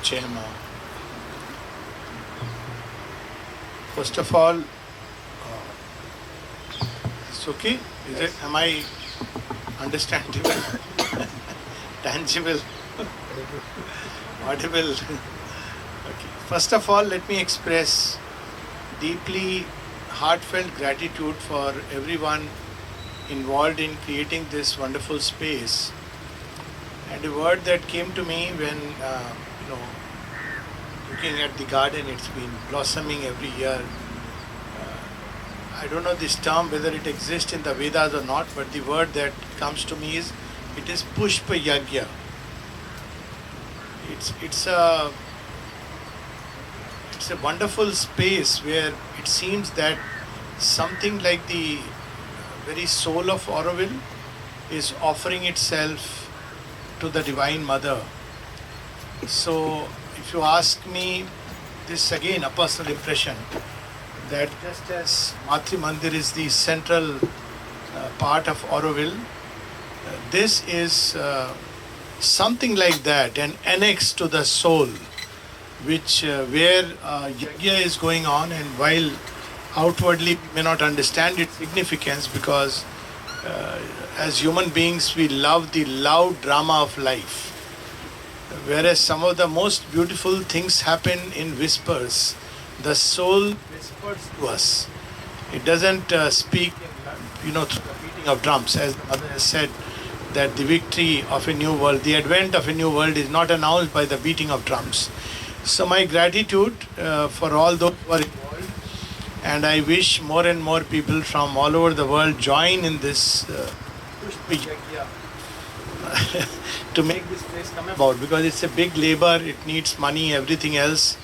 Chema. First of all, it's okay? Is it? Am I understandable? Tangible? Audible? Okay. First of all, let me express deeply heartfelt gratitude for everyone involved in creating this wonderful space. And a word that came to me when, looking at the garden, it's been blossoming every year. I don't know this term, whether it exists in the Vedas or not, but the word that comes to me is, it is Pushpa Yagya. It's a wonderful space where it seems that something like the very soul of Aurobindo is offering itself to the Divine Mother. So, if you ask me, this again a personal impression, that just as Matri Mandir is the central part of Aurobindo, this is something like that, an annex to the soul, which where yagya is going on, and while outwardly we may not understand its significance, because as human beings we love the loud drama of life, whereas some of the most beautiful things happen in whispers. The soul whispers to us. It doesn't speak through the beating of drums, as the mother has said, that the victory of a new world, the advent of a new world is not announced by the beating of drums. So my gratitude for all those who are involved, and I wish more and more people from all over the world join in this to make this place come about, because it's a big labor, it needs money, everything else.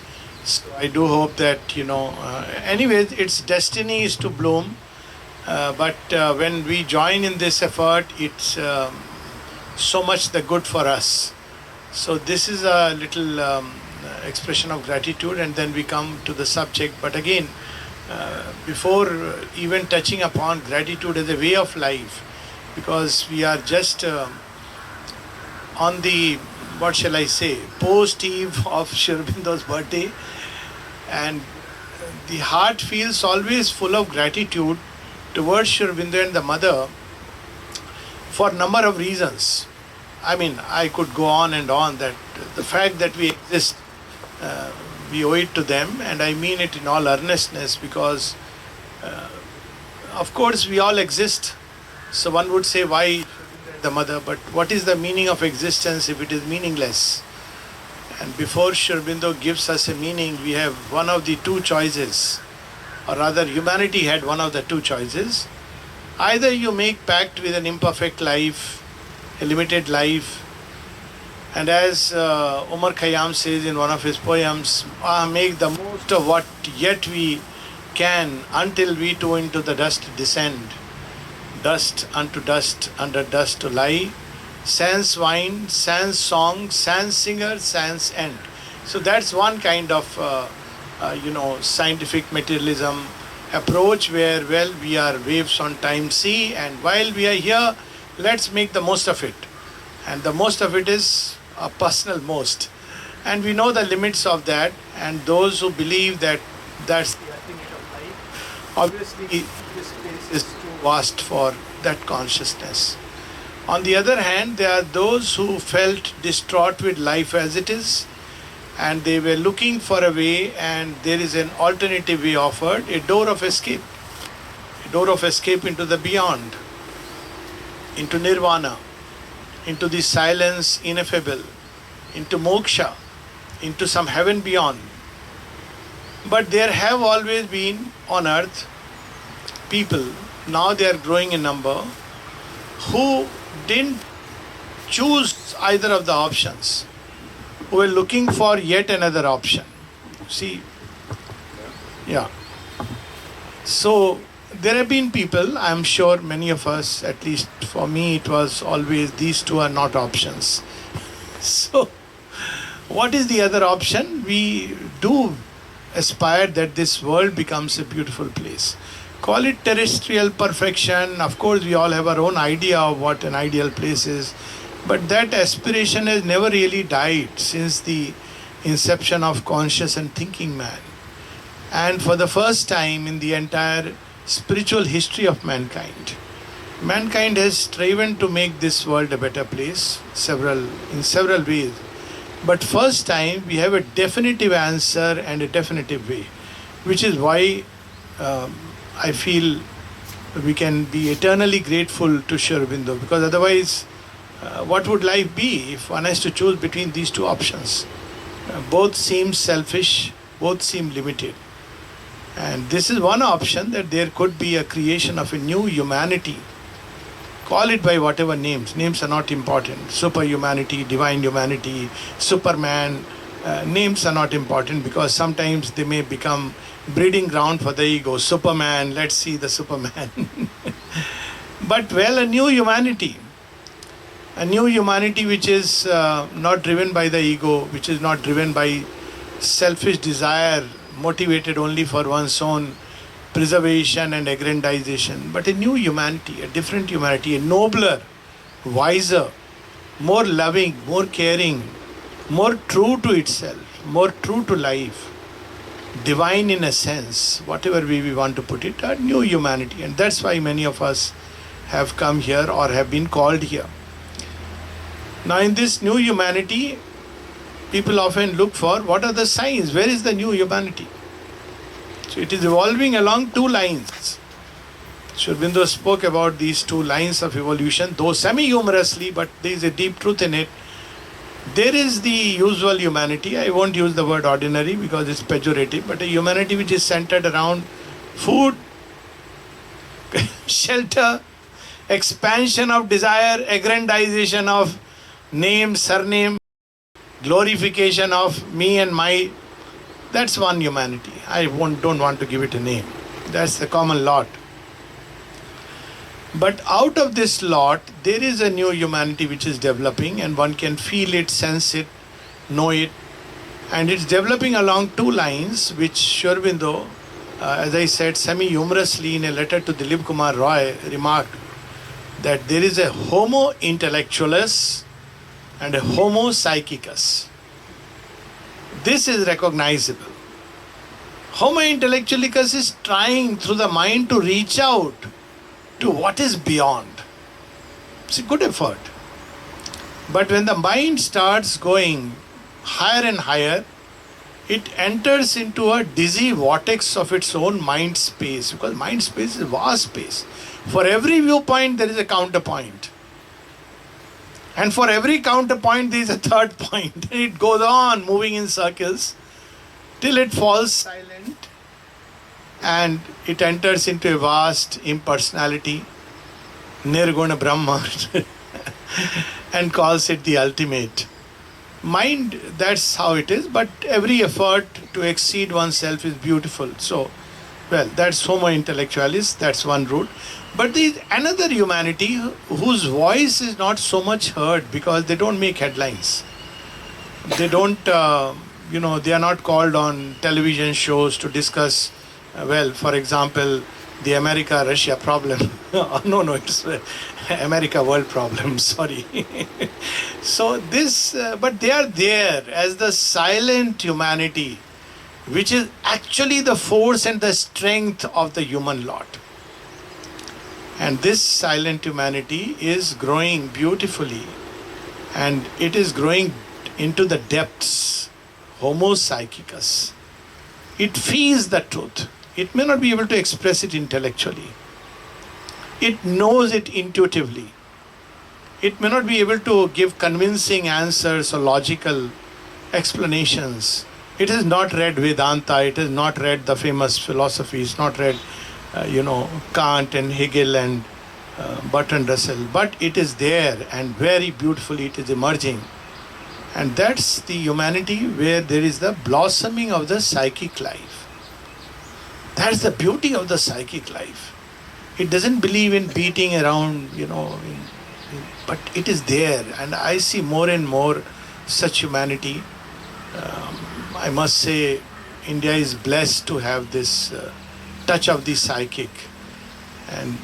So I do hope that, anyways, its destiny is to bloom. But when we join in this effort, it's so much the good for us. So this is a little expression of gratitude, and then we come to the subject. But again, before even touching upon gratitude as a way of life, because we are just on the, what shall I say, post-eve of Sri Aurobindo's birthday, and the heart feels always full of gratitude towards Sri Aurobindo and the mother for a number of reasons. I mean, I could go on and on, that the fact that we exist, we owe it to them, and I mean it in all earnestness, because of course we all exist. So one would say, why the mother? But what is the meaning of existence if it is meaningless? And before Sri Aurobindo gives us a meaning, we have one of the two choices, or rather humanity had one of the two choices. Either you make pact with an imperfect life, a limited life, and as Omar Khayyam says in one of his poems, make the most of what yet we can, until we too into the dust descend. Dust unto dust, under dust to lie, sans wine, sans song, sans singer, sans end. So that's one kind of scientific materialism approach where, well, we are waves on time sea, and while we are here, let's make the most of it. And the most of it is a personal most. And we know the limits of that, and those who believe that that's the ultimate of life, obviously this space is too vast for that consciousness. On the other hand, there are those who felt distraught with life as it is, and they were looking for a way, and there is an alternative way offered, a door of escape into the beyond, into nirvana, into the silence ineffable, into moksha, into some heaven beyond. But there have always been on earth people, now they are growing in number, who didn't choose either of the options, who were looking for yet another option. See, yeah. So there have been people, I'm sure many of us, at least for me, it was always these two are not options. So what is the other option? We do aspire that this world becomes a beautiful place. Call it terrestrial perfection. Of course, we all have our own idea of what an ideal place is. But that aspiration has never really died since the inception of conscious and thinking man. And for the first time in the entire spiritual history of mankind, mankind has striven to make this world a better place in several ways. But first time we have a definitive answer and a definitive way, which is why I feel we can be eternally grateful to Aurobindo, because otherwise what would life be if one has to choose between these two options? Both seem selfish, both seem limited. And this is one option, that there could be a creation of a new humanity. Call it by whatever names. Names are not important. Superhumanity, divine humanity, Superman. Names are not important because sometimes they may become breeding ground for the ego. Superman, let's see the Superman. But well, a new humanity. A new humanity which is not driven by the ego, which is not driven by selfish desire, motivated only for one's own preservation and aggrandization, but a new humanity, a different humanity, a nobler, wiser, more loving, more caring, more true to itself, more true to life, divine in a sense, whatever way we want to put it, a new humanity. And that's why many of us have come here or have been called here. Now in this new humanity, people often look for what are the signs, where is the new humanity? So it is evolving along two lines. Aurobindo spoke about these two lines of evolution, though semi-humorously, but there is a deep truth in it. There is the usual humanity, I won't use the word ordinary because it's pejorative, but a humanity which is centered around food, shelter, expansion of desire, aggrandization of name, surname, glorification of me and my. That's one humanity. I don't want to give it a name. That's the common lot. But out of this lot, there is a new humanity which is developing, and one can feel it, sense it, know it. And it's developing along two lines, which Aurobindo, as I said, semi-humorously in a letter to Dilip Kumar Roy, remarked that there is a homo intellectualus and a homo psychicus. This is recognizable. Homo intellectualicus is trying through the mind to reach out to what is beyond. It's a good effort. But when the mind starts going higher and higher, it enters into a dizzy vortex of its own mind space, because mind space is a vast space. For every viewpoint, there is a counterpoint. And for every counterpoint, there is a third point. And it goes on moving in circles till it falls silent and it enters into a vast impersonality, Nirguna Brahma, and calls it the ultimate. Mind, that's how it is, but every effort to exceed oneself is beautiful. So, well, that's homo intellectualis, that's one route. But there is another humanity whose voice is not so much heard because they don't make headlines. They don't, they are not called on television shows to discuss, for example, the America-Russia problem. No, it's America-world problem, sorry. So but they are there as the silent humanity, which is actually the force and the strength of the human lot. And this silent humanity is growing beautifully, and it is growing into the depths, Homo psychicus. It feels the truth. It may not be able to express it intellectually. It knows it intuitively. It may not be able to give convincing answers or logical explanations. It has not read Vedanta, it has not read the famous philosophies, not read, Kant and Hegel and Bertrand Russell, but it is there and very beautifully it is emerging. And that's the humanity where there is the blossoming of the psychic life. That's the beauty of the psychic life. It doesn't believe in beating around, but it is there. And I see more and more such humanity. I must say, India is blessed to have this touch of the psychic. And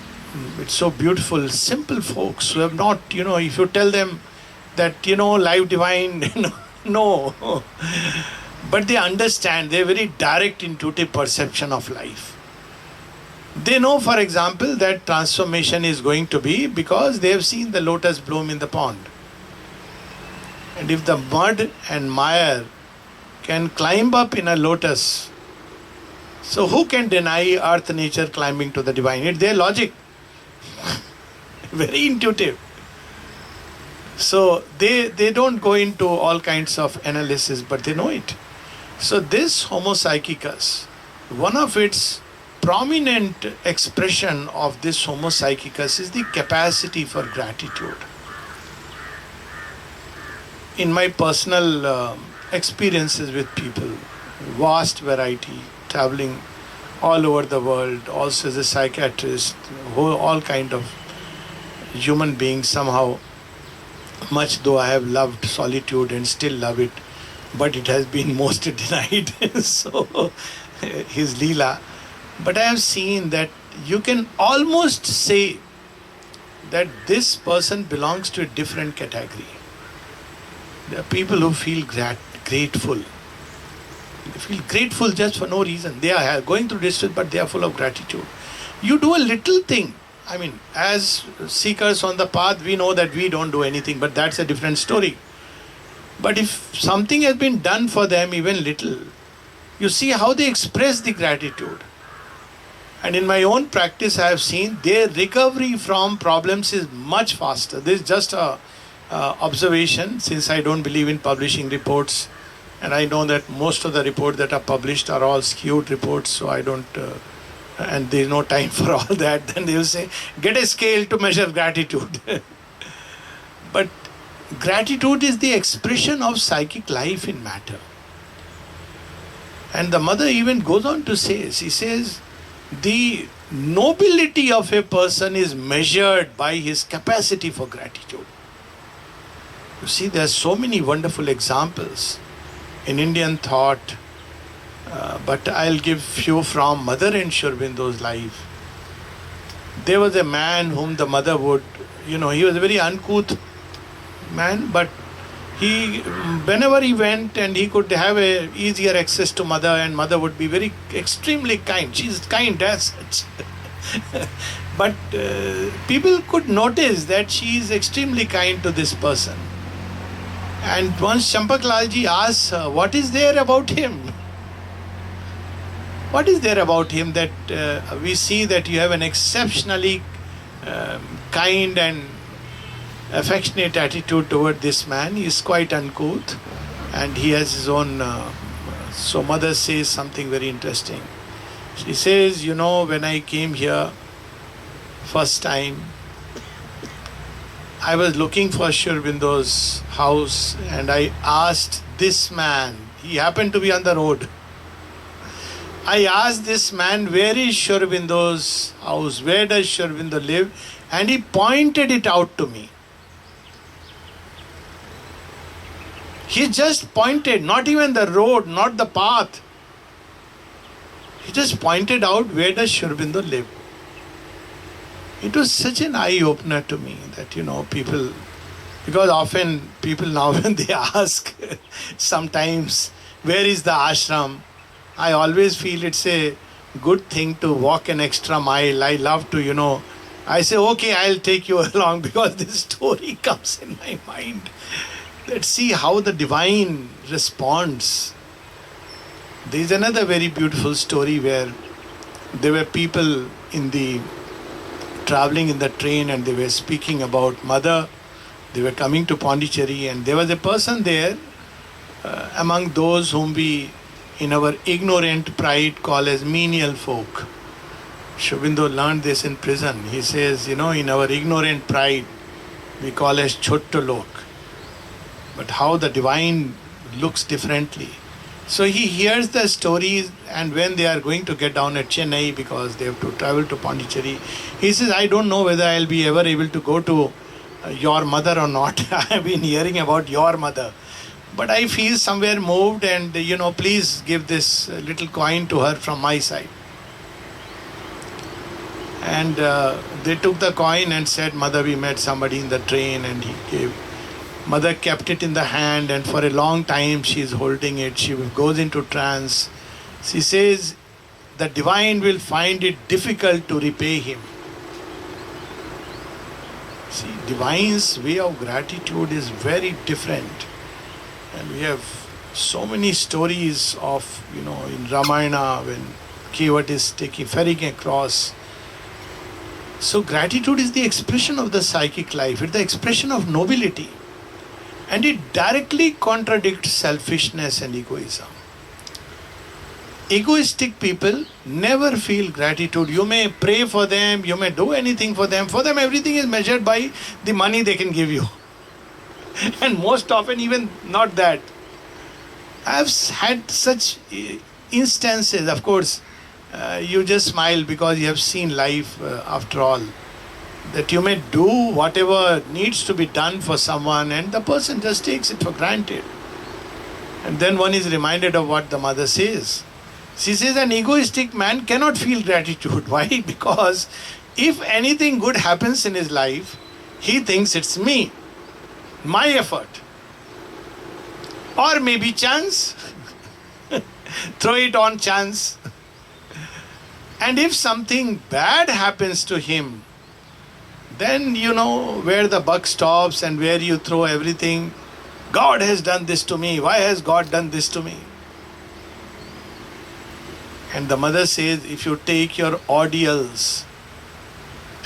it's so beautiful. Simple folks who have not, if you tell them that, life divine, no. But they understand, they have very direct intuitive perception of life. They know, for example, that transformation is going to be because they have seen the lotus bloom in the pond. And if the mud and mire can climb up in a lotus, so who can deny earth nature climbing to the divine? It's their logic. Very intuitive. So they don't go into all kinds of analysis, but they know it. So this Homo psychicus, one of its prominent expression of this Homo psychicus is the capacity for gratitude. In my personal experiences with people, vast variety, traveling all over the world, also as a psychiatrist, all kind of human beings somehow, much though I have loved solitude and still love it, but it has been most denied. So, his Leela. But I have seen that you can almost say that this person belongs to a different category. There are people who feel grateful. They feel grateful just for no reason. They are going through distress, but they are full of gratitude. You do a little thing. I mean, as seekers on the path, we know that we don't do anything, but that's a different story. But if something has been done for them, even little, you see how they express the gratitude. And in my own practice, I have seen their recovery from problems is much faster. This is just a observation, since I don't believe in publishing reports, and I know that most of the reports that are published are all skewed reports, so I don't, and there's no time for all that. Then they will say, get a scale to measure gratitude. But gratitude is the expression of psychic life in matter. And the mother even goes on to say, she says, the nobility of a person is measured by his capacity for gratitude. You see, there are so many wonderful examples in Indian thought, but I'll give few from Mother and Aurobindo life. There was a man whom the mother would, he was a very uncouth man, but he, whenever he went and he could have a easier access to mother, and mother would be very extremely kind. She's kind as such. But people could notice that she is extremely kind to this person. And once Champaklalji asks her, what is there about him? What is there about him that we see that you have an exceptionally kind and affectionate attitude toward this man? He is quite uncouth and he has his own... so mother says something very interesting. She says, when I came here first time, I was looking for Aurobindo's house and I asked this man, he happened to be on the road. I asked this man, where is Sri Aurobindo's house? Where does Sri Aurobindo live? And he pointed it out to me. He just pointed, not even the road, not the path. He just pointed out, where does Sri Aurobindo live? It was such an eye-opener to me that, people, because often people now when they ask sometimes, where is the ashram? I always feel it's a good thing to walk an extra mile. I love to, I say, okay, I'll take you along because this story comes in my mind. Let's see how the divine responds. There is another very beautiful story where there were people traveling in the train and they were speaking about mother. They were coming to Pondicherry and there was a person there among those whom we in our ignorant pride call as menial folk. Sri Aurobindo learned this in prison. He says, in our ignorant pride we call as chotto lok. But how the divine looks differently. So he hears the stories, and when they are going to get down at Chennai because they have to travel to Pondicherry, he says, I don't know whether I'll be ever able to go to your mother or not. I have been hearing about your mother. But I feel somewhere moved and, please give this little coin to her from my side. And they took the coin and said, Mother, we met somebody in the train, and he gave. Mother kept it in the hand and for a long time she is holding it. She goes into trance. She says, the divine will find it difficult to repay him. See, divine's way of gratitude is very different. And we have so many stories of, in Ramayana when Kevat is ferrying across. So gratitude is the expression of the psychic life. It's the expression of nobility. And it directly contradicts selfishness and egoism. Egoistic people never feel gratitude. You may pray for them, you may do anything for them. For them, everything is measured by the money they can give you. And most often, even not that. I've had such instances. Of course, you just smile because you have seen life after all. That you may do whatever needs to be done for someone and the person just takes it for granted. And then one is reminded of what the mother says. She says an egoistic man cannot feel gratitude. Why? Because if anything good happens in his life, he thinks it's me, my effort. Or maybe chance. Throw it on chance. And if something bad happens to him, then where the buck stops and where you throw everything. God has done this to me. Why has God done this to me? And the mother says, if you take your ordeals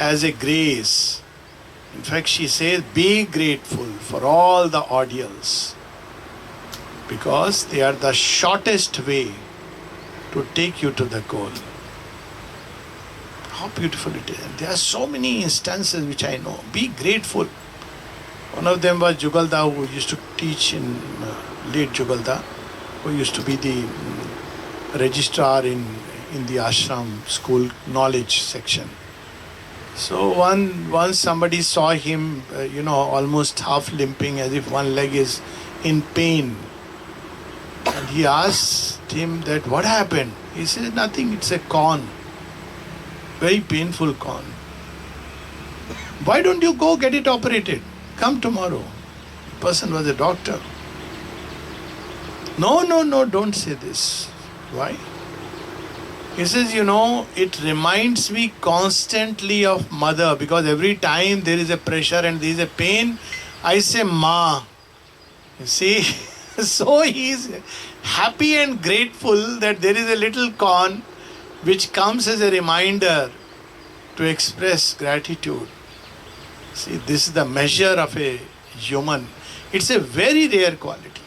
as a grace, in fact she says, be grateful for all the ordeals because they are the shortest way to take you to the goal. How beautiful it is. And there are so many instances which I know. Be grateful. One of them was Jugalda, who used to teach in late Jugalda, who used to be the registrar in the ashram school knowledge section. So once somebody saw him, almost half limping as if one leg is in pain. And he asked him that, what happened? He said, nothing, it's a corn. Very painful corn. Why don't you go get it operated? Come tomorrow. The person was a doctor. No, don't say this. Why? He says, it reminds me constantly of mother because every time there is a pressure and there is a pain, I say, Ma. You see? So he is happy and grateful that there is a little corn which comes as a reminder to express gratitude. See, this is the measure of a human. It's a very rare quality.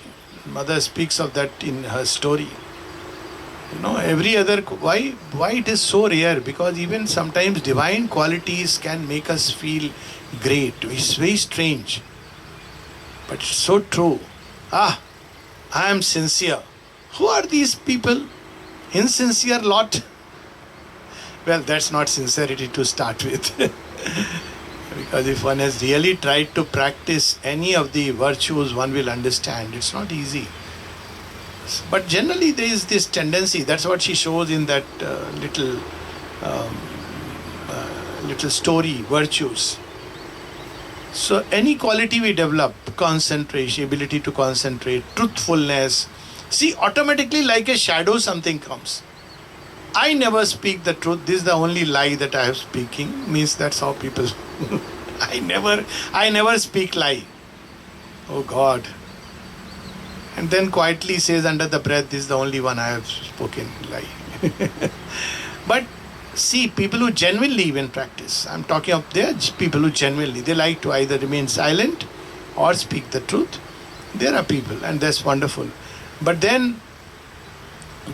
Mother speaks of that in her story. Every other, why it is so rare? Because even sometimes divine qualities can make us feel great. It's very strange. But it's so true. I am sincere. Who are these people? Insincere lot. Well, that's not sincerity to start with. Because if one has really tried to practice any of the virtues, one will understand it's not easy. But generally there is this tendency, that's what she shows in that little story, virtues. So any quality we develop, concentration, ability to concentrate, truthfulness, see, automatically like a shadow something comes. I never speak the truth, this is the only lie that I am speaking, means that's how people I never speak lie. Oh God. And then quietly says under the breath, this is the only one I have spoken lie. But see, people who genuinely even practice, I'm talking of there people who genuinely, they like to either remain silent or speak the truth. There are people, and that's wonderful. But then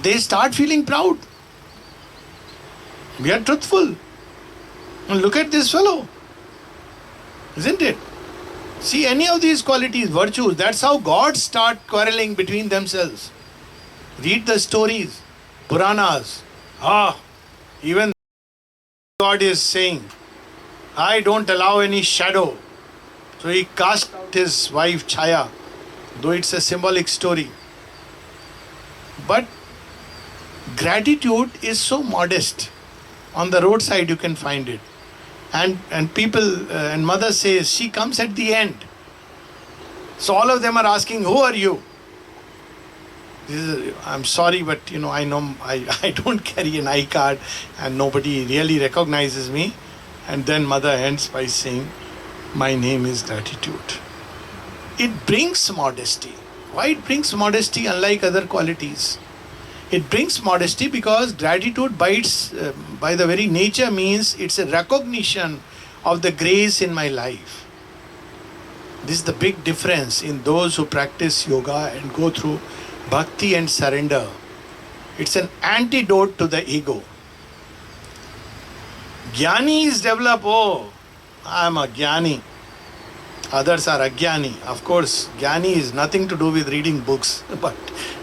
they start feeling proud. We are truthful. And look at this fellow. Isn't it? See, any of these qualities, virtues, that's how gods start quarreling between themselves. Read the stories, Puranas. Even God is saying, I don't allow any shadow. So he cast out his wife Chaya, though it's a symbolic story. But gratitude is so modest. On the roadside you can find it. And people, and mother says, she comes at the end. So all of them are asking, who are you? I'm sorry, but I know I don't carry an I card and nobody really recognizes me. And then mother ends by saying, my name is gratitude. It brings modesty. Why it brings modesty unlike other qualities? It brings modesty because gratitude by the very nature means it's a recognition of the grace in my life. This is the big difference in those who practice yoga and go through bhakti and surrender. It's an antidote to the ego. Jnanis develop, I am a jnani. Others are ajnani. Of course, jnani is nothing to do with reading books, but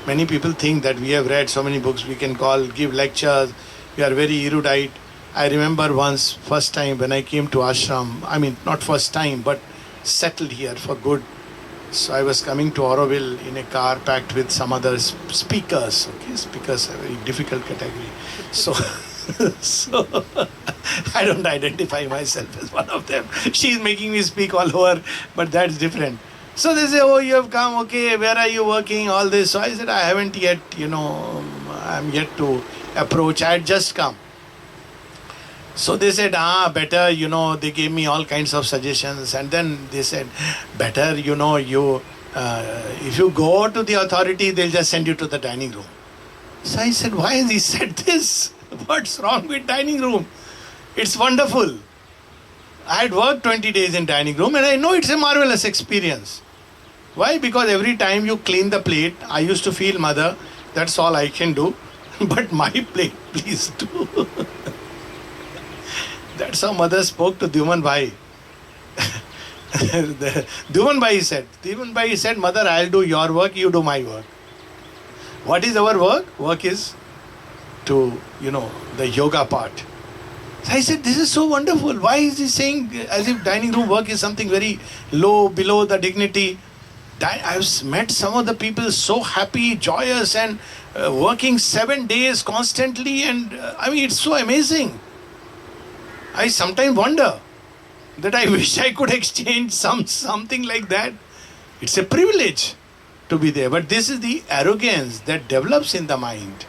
many people think that we have read so many books, we can give lectures, we are very erudite. I remember once, first time when I came to ashram, not first time, but settled here for good. So I was coming to Aurobindo in a car packed with some other speakers. Okay, speakers are a very difficult category. So I don't identify myself as one of them. She's making me speak all over, but that's different. So they say, you have come, okay, where are you working, all this. So I said, I haven't yet, I'm yet to approach, I had just come. So they said, better, they gave me all kinds of suggestions. And then they said, better, if you go to the authority, they'll just send you to the dining room. So I said, why has he said this? What's wrong with dining room? It's wonderful. I had worked 20 days in dining room and I know it's a marvelous experience. Why? Because every time you clean the plate, I used to feel, mother, that's all I can do. But my plate, please do. That's how mother spoke to Dyuman Bhai. Dyuman Bhai said, mother, I'll do your work, you do my work. What is our work? Work is to, the yoga part. So I said, this is so wonderful. Why is he saying as if dining room work is something very low, below the dignity? I've met some of the people so happy, joyous and working 7 days constantly and it's so amazing. I sometimes wonder that I wish I could exchange something like that. It's a privilege to be there. But this is the arrogance that develops in the mind.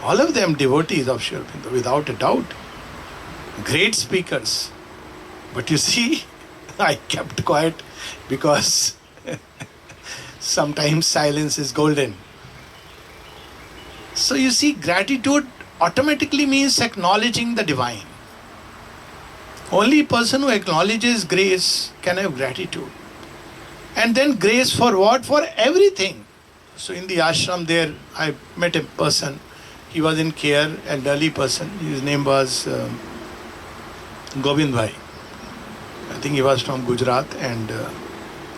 All of them devotees of Sri Aurobindo, without a doubt. Great speakers. But you see, I kept quiet because sometimes silence is golden. So you see, gratitude automatically means acknowledging the divine. Only person who acknowledges grace can have gratitude. And then grace for what? For everything. So in the ashram there, I met a person. He was in care, elderly person. His name was Govind Bhai. I think he was from Gujarat and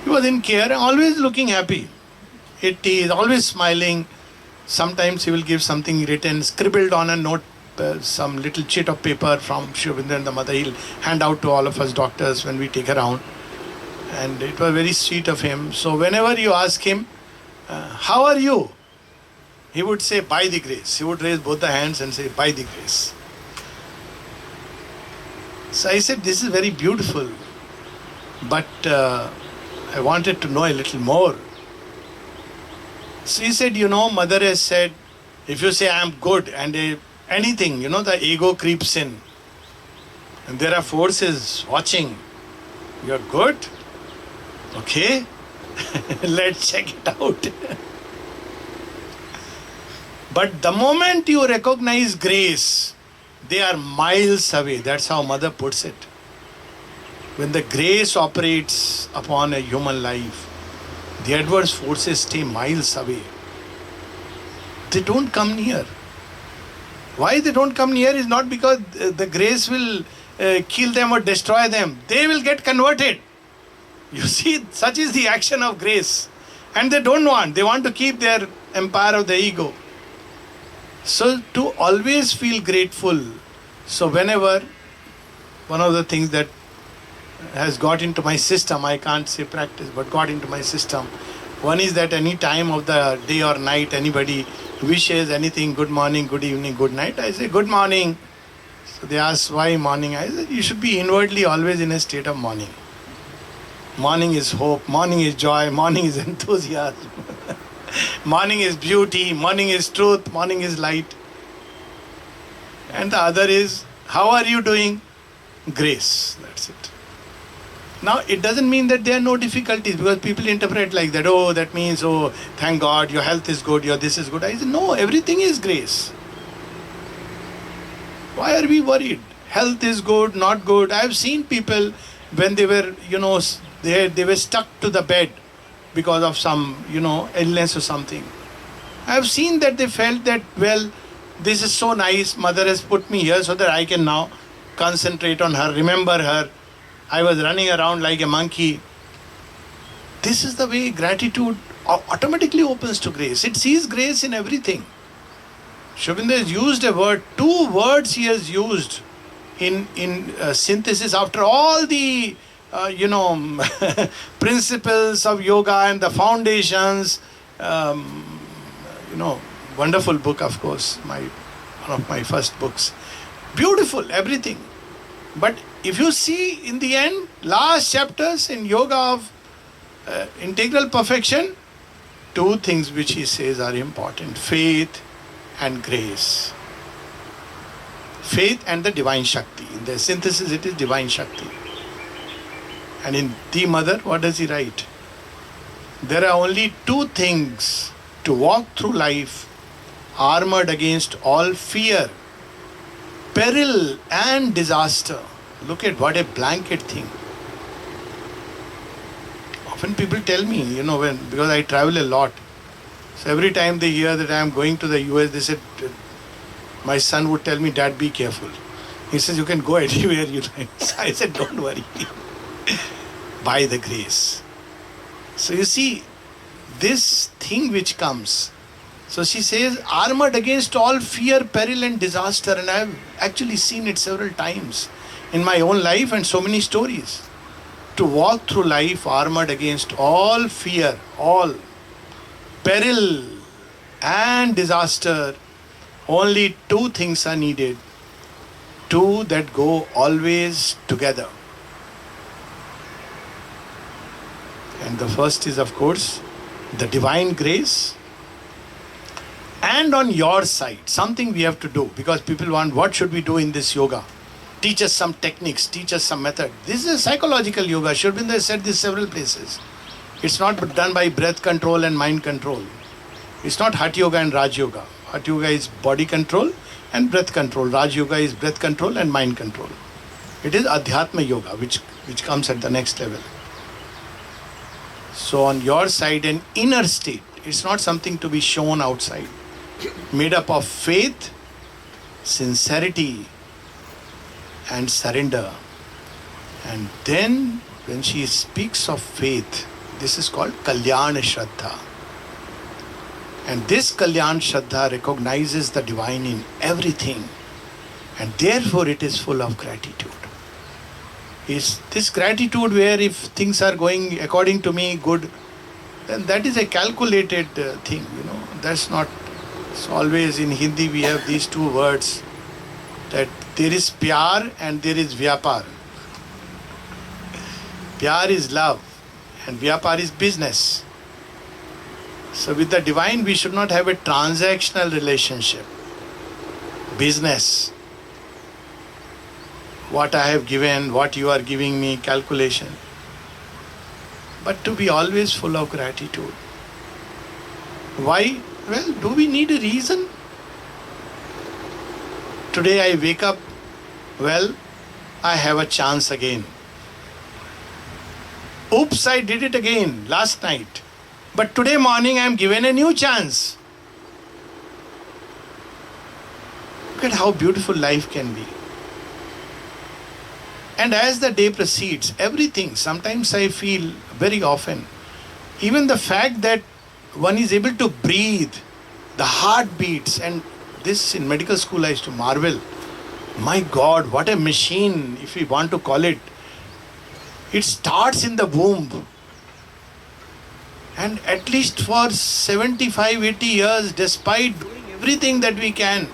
he was in care, always looking happy. He is always smiling. Sometimes he will give something written, scribbled on a note, some little chit of paper from Aurobindo and the mother. He'll hand out to all of us doctors when we take around. And it was very sweet of him. So whenever you ask him, how are you? He would say, by the grace. He would raise both the hands and say, by the grace. So I said, this is very beautiful. But I wanted to know a little more. So he said, mother has said, if you say I am good and anything, the ego creeps in. And there are forces watching. You're good? Okay. Let's check it out. But the moment you recognize grace, they are miles away. That's how mother puts it. When the grace operates upon a human life, the adverse forces stay miles away. They don't come near. Why they don't come near is not because the grace will kill them or destroy them. They will get converted. You see, such is the action of grace. And they don't want. They want to keep their empire of the ego. So to always feel grateful. So whenever, one of the things that has got into my system, I can't say practice, but got into my system. One is that any time of the day or night, anybody wishes anything, good morning, good evening, good night, I say good morning. So they ask why morning. I said you should be inwardly always in a state of morning. Morning is hope, morning is joy, morning is enthusiasm. Morning is beauty, morning is truth, morning is light. And the other is, how are you doing? Grace, that's it. Now, it doesn't mean that there are no difficulties, because people interpret like that. Oh, that means, oh, thank God, your health is good, your this is good. I say, no, everything is grace. Why are we worried? Health is good, not good. I have seen people when they were, they were stuck to the bed because of some, illness or something. I have seen that they felt that, well, this is so nice, mother has put me here so that I can now concentrate on her, remember her. I was running around like a monkey. This is the way gratitude automatically opens to grace. It sees grace in everything. Aurobindo has used a word, 2 words he has used in synthesis after all the principles of yoga and the foundations. Wonderful book, of course, one of my first books. Beautiful, everything. But if you see in the end, last chapters in Yoga of Integral Perfection, 2 things which he says are important: faith and grace. Faith and the divine Shakti. In the synthesis, it is divine Shakti. And in The Mother, what does he write? There are only 2 things to walk through life armored against all fear, peril and disaster. Look at what a blanket thing. Often people tell me, because I travel a lot. So every time they hear that I am going to the US, they said, my son would tell me, Dad, be careful. He says, you can go anywhere you like. So I said, don't worry. By the grace. So you see, this thing which comes. So she says, armored against all fear, peril and disaster. And I have actually seen it several times in my own life and so many stories. To walk through life armored against all fear, all peril and disaster, only 2 things are needed. 2 that go always together. And the first is, of course, the divine grace. And on your side, something we have to do, because people want, what should we do in this yoga? Teach us some techniques, teach us some method. This is a psychological yoga. Aurobindo has said this several places. It's not done by breath control and mind control. It's not Hatha Yoga and Raj Yoga. Hatha Yoga is body control and breath control. Raj Yoga is breath control and mind control. It is Adhyatma Yoga, which comes at the next level. So on your side, an inner state. It's not something to be shown outside. Made up of faith, sincerity, and surrender. And then when she speaks of faith, this is called Kalyana Shraddha. And this Kalyan Shraddha recognizes the divine in everything, and therefore it is full of gratitude. Is this gratitude where if things are going according to me good, then that is a calculated thing, That's not. So always in Hindi we have these two words, that there is pyar and there is vyapar. Pyar is love and vyapar is business. So with the divine we should not have a transactional relationship. Business. What I have given, what you are giving me, calculation. But to be always full of gratitude. Why? Well, do we need a reason? Today I wake up, well, I have a chance again. Oops, I did it again last night. But today morning I am given a new chance. Look at how beautiful life can be. And as the day proceeds, everything, sometimes I feel very often, even the fact that one is able to breathe, the heart beats, and this in medical school I used to marvel. My God, what a machine, if we want to call it. It starts in the womb. And at least for 75, 80 years, despite doing everything that we can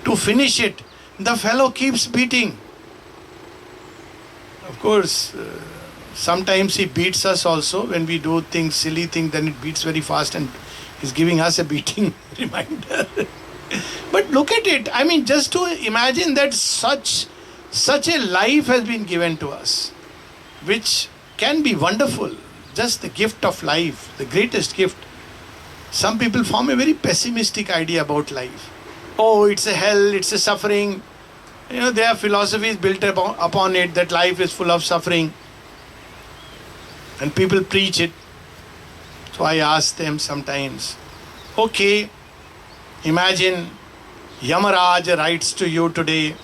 to finish it, the fellow keeps beating. Of course, sometimes he beats us also when we do things, silly things, then it beats very fast and he's giving us a beating reminder. But look at it. I mean, just to imagine that such a life has been given to us, which can be wonderful. Just the gift of life, the greatest gift. Some people form a very pessimistic idea about life. Oh, it's a hell, it's a suffering. There are philosophies built upon it, that life is full of suffering. And people preach it. So I ask them sometimes, okay, imagine Yamaraj writes to you today,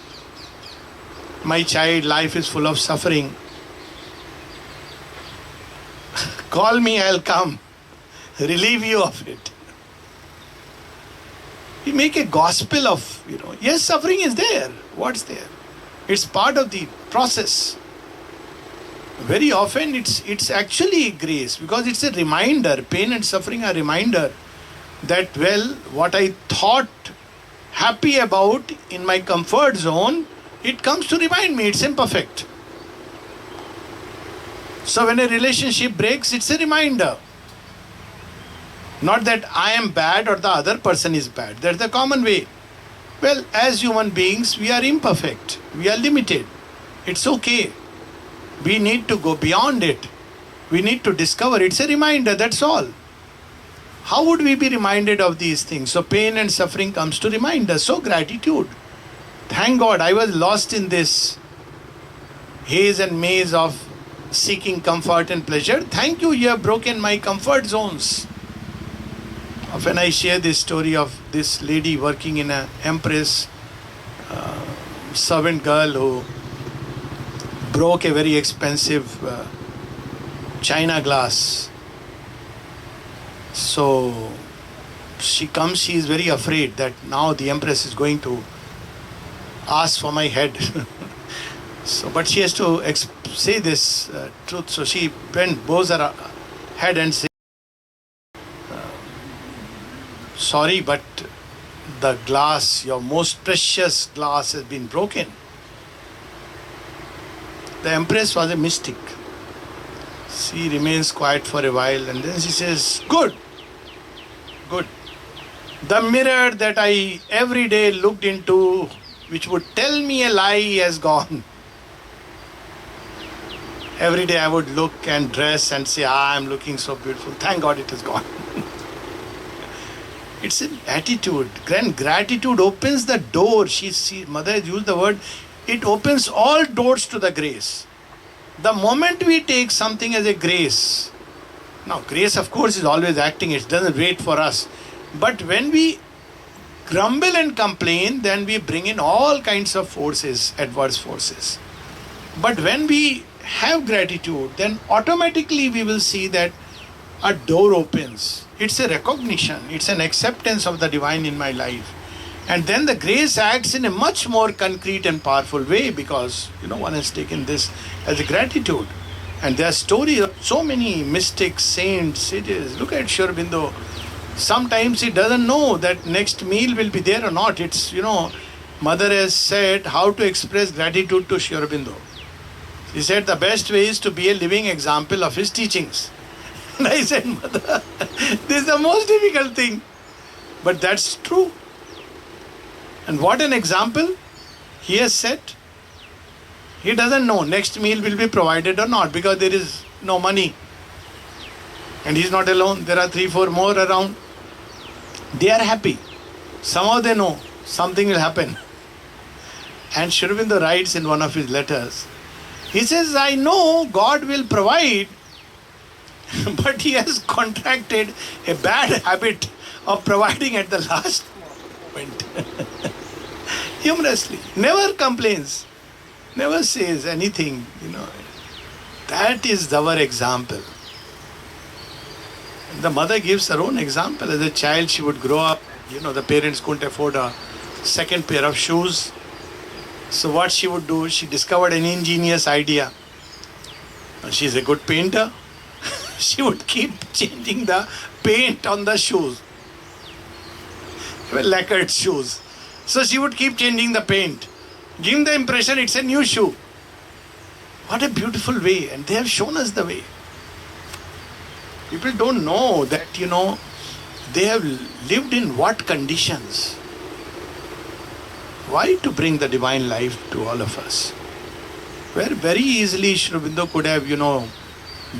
my child, life is full of suffering. Call me, I'll come. Relieve you of it. We make a gospel of, yes, suffering is there. What's there? It's part of the process. Very often it's actually grace, because it's a reminder. Pain and suffering are a reminder that, well, what I thought happy about in my comfort zone, it comes to remind me it's imperfect. So when a relationship breaks, it's a reminder. Not that I am bad or the other person is bad. That's the common way. Well, as human beings, we are imperfect. We are limited. It's okay. We need to go beyond it. We need to discover. It's a reminder, that's all. How would we be reminded of these things? So pain and suffering comes to remind us. So gratitude. Thank God I was lost in this haze and maze of seeking comfort and pleasure. Thank you, you have broken my comfort zones. Often I share this story of this lady working in an empress servant girl who broke a very expensive china glass. So she comes, she is very afraid that now the empress is going to ask for my head. So, but she has to say this truth. So she bows her head and says, sorry, but the glass, your most precious glass, has been broken. The empress was a mystic. She remains quiet for a while and then she says, good. The mirror that I every day looked into, which would tell me a lie, has gone. Every day I would look and dress and say, I'm looking so beautiful. Thank God it is gone. It's an attitude. Gratitude opens the door. Mother has used the word, it opens all doors to the grace. The moment we take something as a grace, now grace of course is always acting, it doesn't wait for us. But when we grumble and complain, then we bring in all kinds of forces, adverse forces. But when we have gratitude, then automatically we will see that a door opens. It's a recognition, it's an acceptance of the divine in my life. And then the grace acts in a much more concrete and powerful way, because one has taken this as a gratitude. And there are stories of so many mystics, saints. It is, look at Sri Aurobindo. Sometimes he doesn't know that next meal will be there or not. It's, Mother has said how to express gratitude to Sri Aurobindo. She said the best way is to be a living example of his teachings. And I said, Mother, this is the most difficult thing. But that's true. And what an example he has set. He doesn't know next meal will be provided or not, because there is no money. And he's not alone. There are 3-4 more around. They are happy. Somehow they know something will happen. And Sri Aurobindo writes in one of his letters, he says, I know God will provide, but he has contracted a bad habit of providing at the last moment. Humorously. Never complains. Never says anything, That is our example. The mother gives her own example. As a child, she would grow up, the parents couldn't afford a second pair of shoes. So what she would do, she discovered an ingenious idea. She's a good painter. She would keep changing the paint on the shoes. They were lacquered shoes. So she would keep changing the paint, giving the impression it's a new shoe. What a beautiful way. And they have shown us the way. People don't know that, they have lived in what conditions. Why to bring the divine life to all of us? Where very easily Sri Aurobindo could have,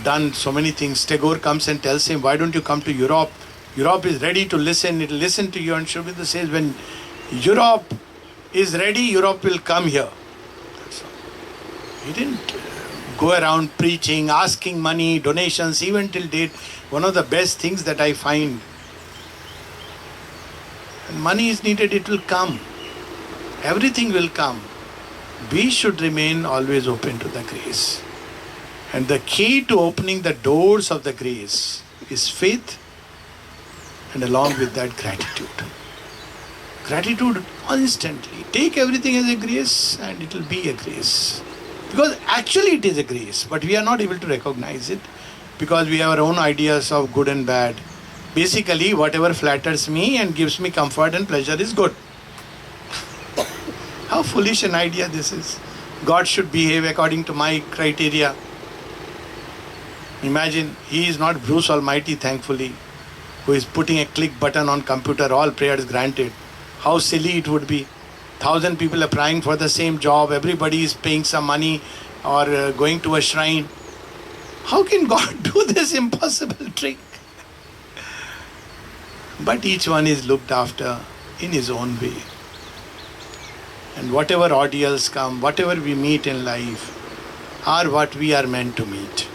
done so many things. Tagore comes and tells him, why don't you come to Europe? Europe is ready to listen. It will listen to you. And Sri Aurobindo says, when Europe is ready, Europe will come here. That's all. He didn't go around preaching, asking money, donations, even till date. One of the best things that I find, when money is needed, it will come. Everything will come. We should remain always open to the grace. And the key to opening the doors of the grace is faith, and along with that, gratitude. Gratitude constantly. Take everything as a grace, and it will be a grace. Because actually it is a grace, but we are not able to recognize it because we have our own ideas of good and bad. Basically, whatever flatters me and gives me comfort and pleasure is good. How foolish an idea this is. God should behave according to my criteria. Imagine, he is not Bruce Almighty, thankfully, who is putting a click button on computer, all prayers granted. How silly it would be. 1,000 people applying for the same job, everybody is paying some money or going to a shrine. How can God do this impossible trick? But each one is looked after in his own way. And whatever ordeals come, whatever we meet in life, are what we are meant to meet.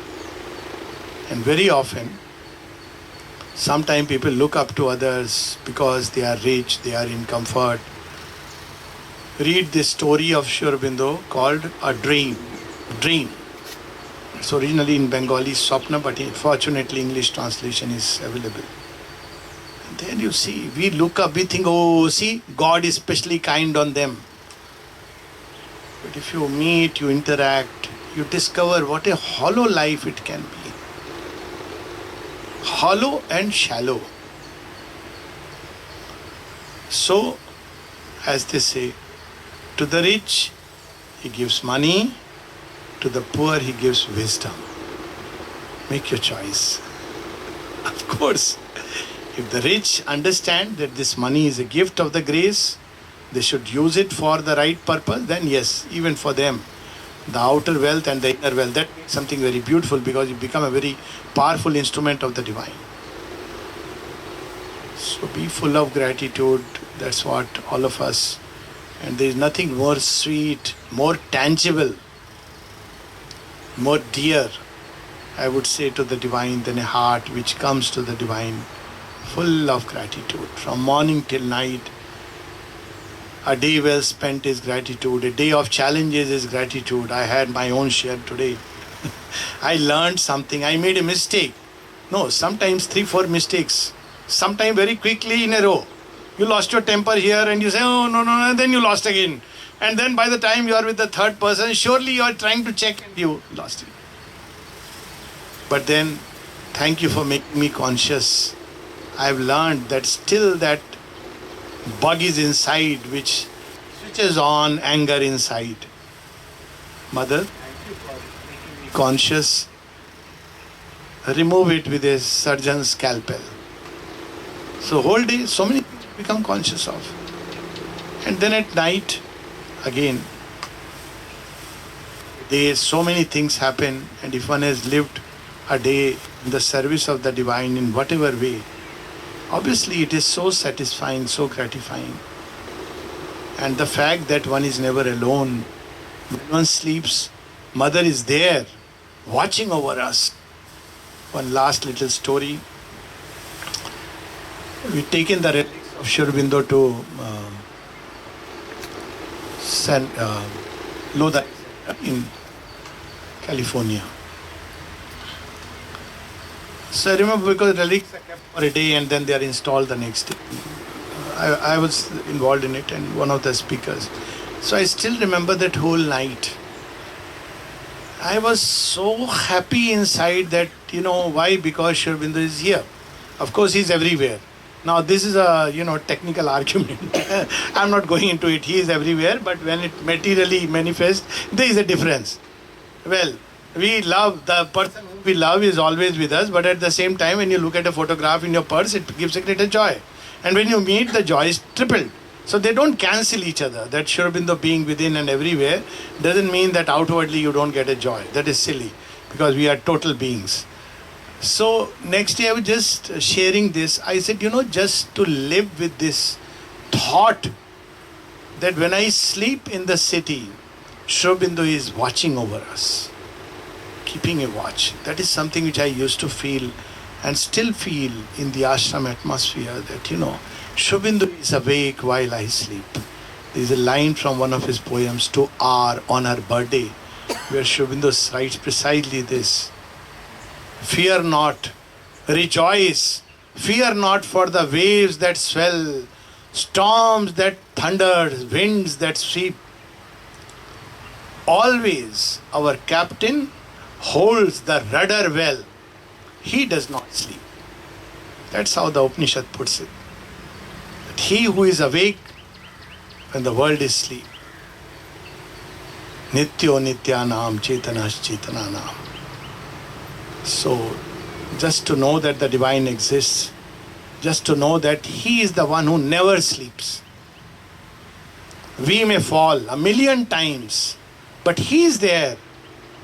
And very often, sometimes people look up to others because they are rich, they are in comfort. Read this story of Sri Aurobindo called A Dream. Dream. It's originally in Bengali, Swapna, but fortunately English translation is available. And then you see, we look up, we think, oh, see, God is specially kind on them. But if you meet, you interact, you discover what a hollow life it can be. Hollow and shallow. So, as they say, to the rich, he gives money. To the poor, he gives wisdom. Make your choice. Of course, if the rich understand that this money is a gift of the grace, they should use it for the right purpose, then yes, even for them, the outer wealth and the inner wealth, that makes something very beautiful because you become a very powerful instrument of the divine. So be full of gratitude. That's what all of us. And there is nothing more sweet, more tangible, more dear, I would say, to the divine than a heart which comes to the divine full of gratitude. From morning till night, a day well spent is gratitude. A day of challenges is gratitude. I had my own share today. I learned something. I made a mistake. No, sometimes 3-4 mistakes. Sometimes very quickly in a row. You lost your temper here and you say, oh, no, no, and then you lost again. And then by the time you are with the third person, surely you are trying to check and you lost it. But then, thank you for making me conscious. I've learned that still that bug is inside which switches on anger inside. Mother, thank you for making me conscious. Remove it with a surgeon's scalpel. So whole day, so many things become conscious of. And then at night, again, so many things happen, and if one has lived a day in the service of the divine in whatever way, obviously it is so satisfying, so gratifying. And the fact that one is never alone, when one sleeps, Mother is there, watching over us. One last little story. We've taken the relics of Aurobindo to Lodi in California. So I remember because relics are kept for a day and then they are installed the next day. I was involved in it and one of the speakers. So I still remember that whole night. I was so happy inside that, why? Because Aurobindo is here. Of course, he's everywhere. Now, this is a, technical argument. I'm not going into it. He is everywhere, but when it materially manifests, there is a difference. Well, we love, the person whom we love is always with us, but at the same time, when you look at a photograph in your purse, it gives a greater joy. And when you meet, the joy is tripled. So they don't cancel each other. That Aurobindo being within and everywhere doesn't mean that outwardly you don't get a joy. That is silly, because we are total beings. So next day I was just sharing this. I said, just to live with this thought that when I sleep in the city, Aurobindo is watching over us, keeping a watch. That is something which I used to feel and still feel in the ashram atmosphere, that, Aurobindo is awake while I sleep. There is a line from one of his poems, To R, on her birthday, where Aurobindo writes precisely this: fear not, rejoice, fear not for the waves that swell, storms that thunder, winds that sweep. Always our captain holds the rudder well. He does not sleep. That's how the Upanishad puts it. That he who is awake when the world is asleep. Nityo nityanam chetanas chetananam. So, just to know that the divine exists, just to know that he is the one who never sleeps. We may fall 1,000,000 times, but he is there.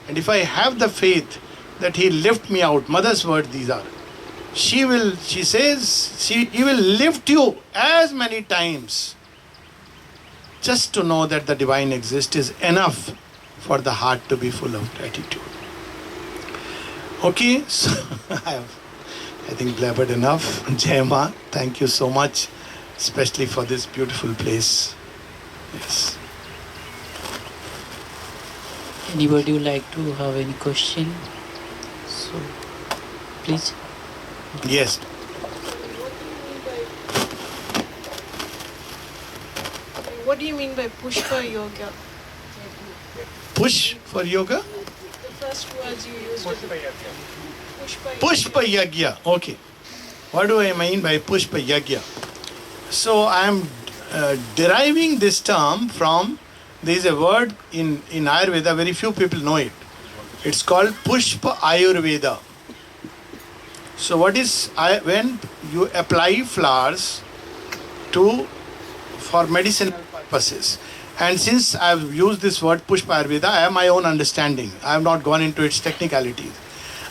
And if I have the faith that he lift me out, Mother's words these are, she says, he will lift you as many times. Just to know that the divine exists is enough for the heart to be full of gratitude. Okay, so I think blabbered enough. Jai Ma, thank you so much, especially for this beautiful place. Yes. Anybody would like to have any question? So, please. Yes. What do you mean by Pushpa Yoga? Push for yoga? The first words you used was Pushpa Pushpa Yagya. Okay. What do I mean by Pushpa Yagya? So I am deriving this term from, there is a word in Ayurveda, very few people know it. It's called Pushpa Ayurveda. So what is, when you apply flowers for medicinal purposes. And since I have used this word Pushpa Ayurveda, I have my own understanding. I have not gone into its technicalities.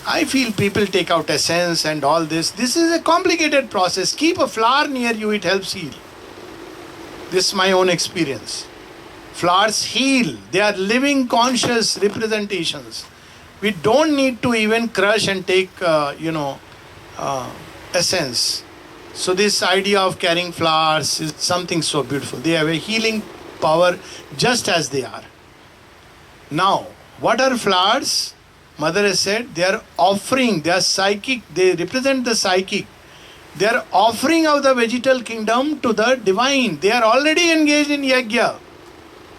I feel people take out essence and all this. This is a complicated process. Keep a flower near you, it helps heal. This is my own experience. Flowers heal. They are living conscious representations. We don't need to even crush and take, essence. So this idea of carrying flowers is something so beautiful. They have a healing power just as they are. Now, what are flowers? Mother has said they are offering, they are psychic, they represent the psychic. They are offering of the vegetal kingdom to the divine. They are already engaged in yajna.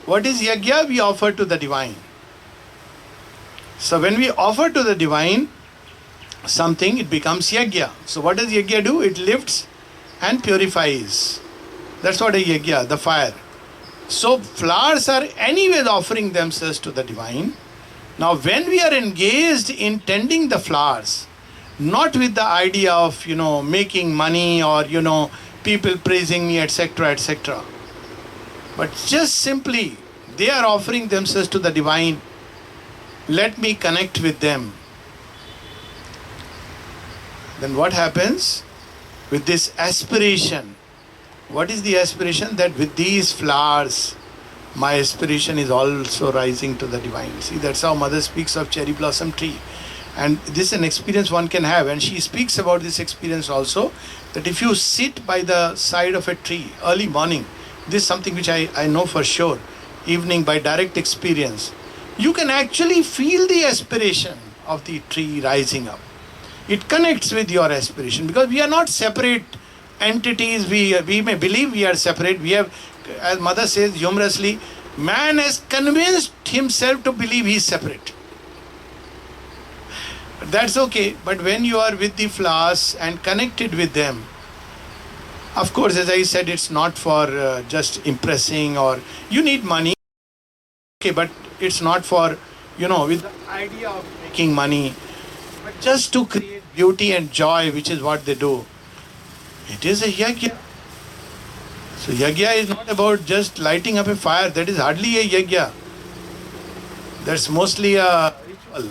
What is yajna? We offer to the divine. So when we offer to the divine something, it becomes yajna. So what does yajna do? It lifts and purifies. That's what a yajna, the fire. So flowers are anyways offering themselves to the divine. Now when we are engaged in tending the flowers, not with the idea of, making money or, people praising me, etc., etc. But just simply, they are offering themselves to the divine. Let me connect with them. Then what happens? With this aspiration, what is the aspiration? That with these flowers, my aspiration is also rising to the divine. See, that's how Mother speaks of cherry blossom tree. And this is an experience one can have. And she speaks about this experience also, that if you sit by the side of a tree early morning, this is something which I know for sure, evening by direct experience, you can actually feel the aspiration of the tree rising up. It connects with your aspiration, because we are not separate entities. We may believe we are separate. We have, as Mother says humorously, man has convinced himself to believe he is separate. That's okay, but when you are with the flowers and connected with them, of course, as I said, it's not for just impressing, or you need money, okay, but it's not for, with the idea of making money, but just to create beauty and joy, which is what they do. It is a yajna. So yajna is not about just lighting up a fire. That is hardly a yajna. That's mostly a ritual.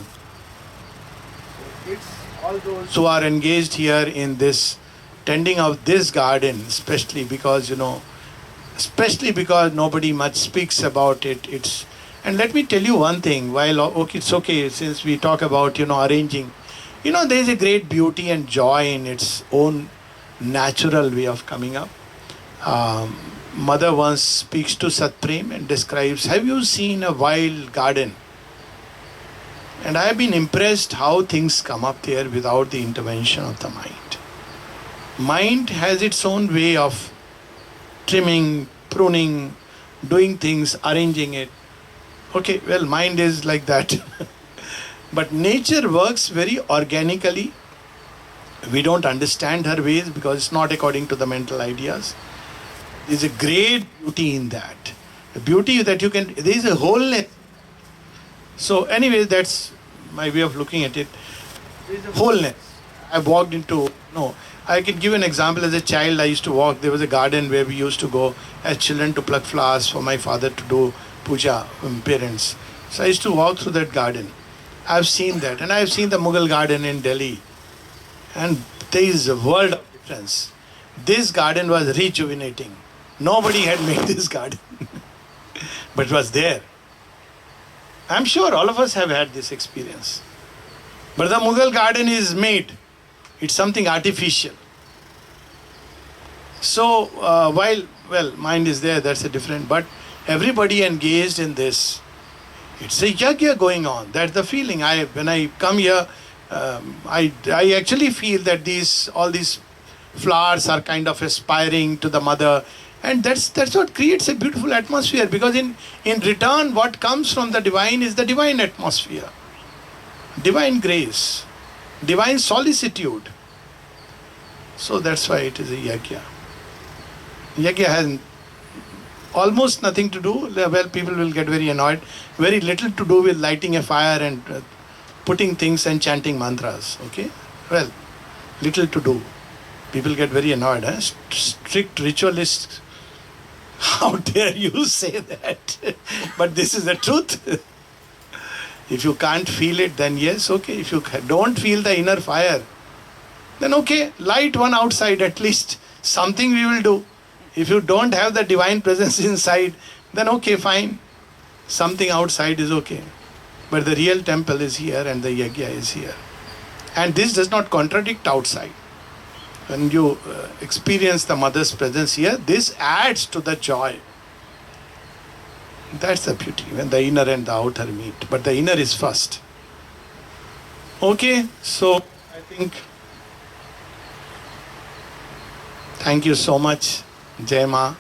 It's all those who are engaged here in this tending of this garden, especially because nobody much speaks about it. And let me tell you one thing. While it's okay, since we talk about arranging, there is a great beauty and joy in its own natural way of coming up. Mother once speaks to Satprem and describes, have you seen a wild garden? And I have been impressed how things come up there without the intervention of the mind. Mind has its own way of trimming, pruning, doing things, arranging it. Okay, well, mind is like that. But nature works very organically. We don't understand her ways because it's not according to the mental ideas. There's a great beauty in that. A beauty that there is a wholeness. So anyway, that's my way of looking at it. There is a wholeness. I walked into, I can give an example. As a child, I used to walk. There was a garden where we used to go as children to pluck flowers for my father to do puja, parents. So I used to walk through that garden. I've seen that. And I've seen the Mughal garden in Delhi. And there is a world of difference. This garden was rejuvenating. Nobody had made this garden. But it was there. I'm sure all of us have had this experience. But the Mughal garden is made. It's something artificial. So while mind is there, that's a different. But everybody engaged in this. It's a yajna going on. That's the feeling. When I come here, I actually feel that all these flowers are kind of aspiring to the mother, and that's what creates a beautiful atmosphere. Because in return, what comes from the divine is the divine atmosphere, divine grace, divine solicitude. So that's why it is a yajna. Yajna has almost nothing to do. Well, people will get very annoyed. Very little to do with lighting a fire and putting things and chanting mantras. Okay? Well, little to do. People get very annoyed. Strict ritualists. How dare you say that? But this is the truth. If you can't feel it, then yes, okay. If you don't feel the inner fire, then okay, light one outside at least. Something we will do. If you don't have the divine presence inside, then okay, fine. Something outside is okay. But the real temple is here and the yajna is here. And this does not contradict outside. When you experience the mother's presence here, this adds to the joy. That's the beauty, when the inner and the outer meet. But the inner is first. Okay, so I think thank you so much, Jai Ma.